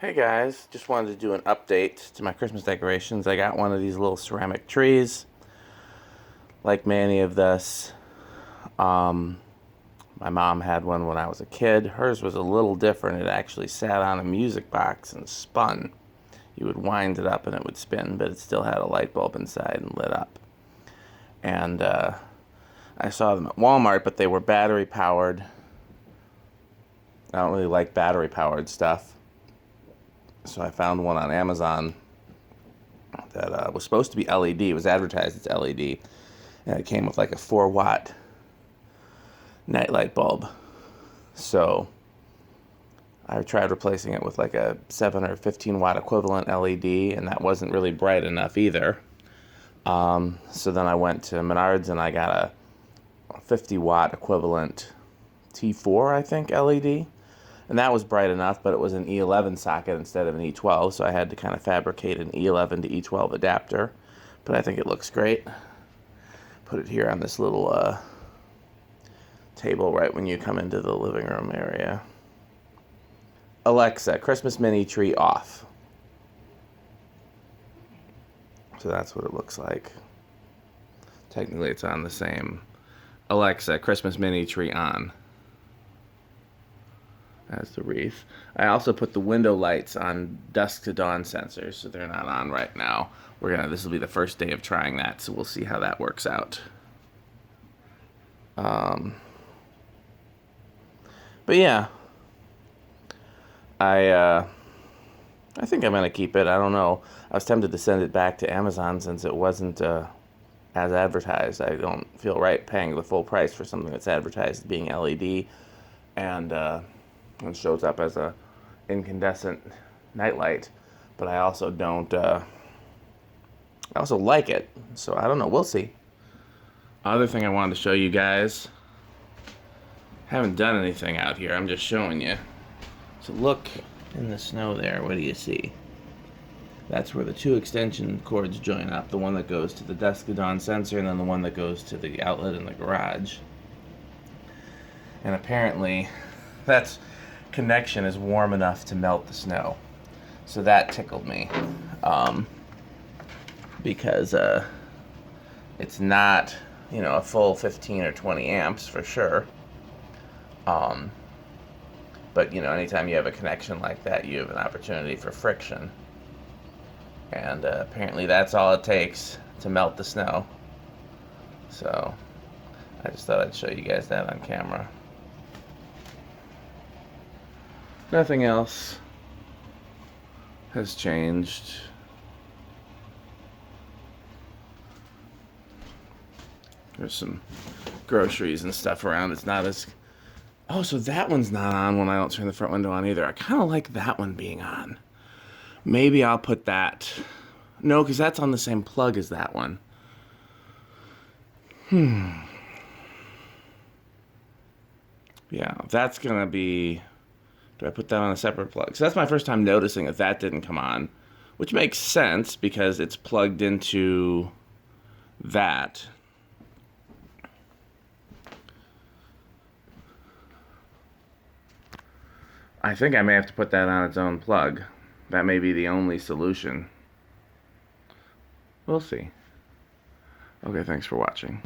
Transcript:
Hey guys, just wanted to do an update to my Christmas decorations. I got one of these little ceramic trees, like many of this. My mom had one when I was a kid. Hers was a little different. It actually sat on a music box and spun. You would wind it up and it would spin, but it still had a light bulb inside and lit up. And I saw them at Walmart, but they were battery powered. I don't really like battery powered stuff. So I found one on Amazon that was supposed to be LED. It was advertised as LED. And it came with like a 4-watt nightlight bulb. So I tried replacing it with like a 7 or 15-watt equivalent LED, and that wasn't really bright enough either. So then I went to Menards and I got a 50-watt equivalent T4, I think, LED. And that was bright enough, but it was an E11 socket instead of an E12, so I had to kind of fabricate an E11 to E12 adapter. But I think it looks great. Put it here on this little table right when you come into the living room area. Alexa, Christmas mini tree off. So that's what it looks like. Technically it's on the same. Alexa, Christmas mini tree on. As the wreath. I also put the window lights on dusk to dawn sensors, so they're not on right now. This will be the first day of trying that, so we'll see how that works out. But yeah, I think I'm gonna keep it. I don't know. I was tempted to send it back to Amazon since it wasn't as advertised. I don't feel right paying the full price for something that's advertised as being LED and shows up as a incandescent nightlight, but I also don't I also like it, so I don't know, we'll see. Other thing I wanted to show you guys, haven't done anything out here, I'm just showing you. So look in the snow there, what do you see? That's where the two extension cords join up, the one that goes to the dusk to dawn sensor and then the one that goes to the outlet in the garage. And apparently that's connection is warm enough to melt the snow, so that tickled me, because it's not, you know, a full 15 or 20 amps for sure, but you know, anytime you have a connection like that, you have an opportunity for friction, and apparently that's all it takes to melt the snow. So I just thought I'd show you guys that on camera. Nothing else has changed. There's some groceries and stuff around. It's not as... Oh, so that one's not on when I don't turn the front window on either. I kind of like that one being on. Maybe I'll put that... No, because that's on the same plug as that one. Yeah, that's going to be... Do I put that on a separate plug? So that's my first time noticing that that didn't come on, which makes sense because it's plugged into that. I think I may have to put that on its own plug. That may be the only solution. We'll see. Okay, thanks for watching.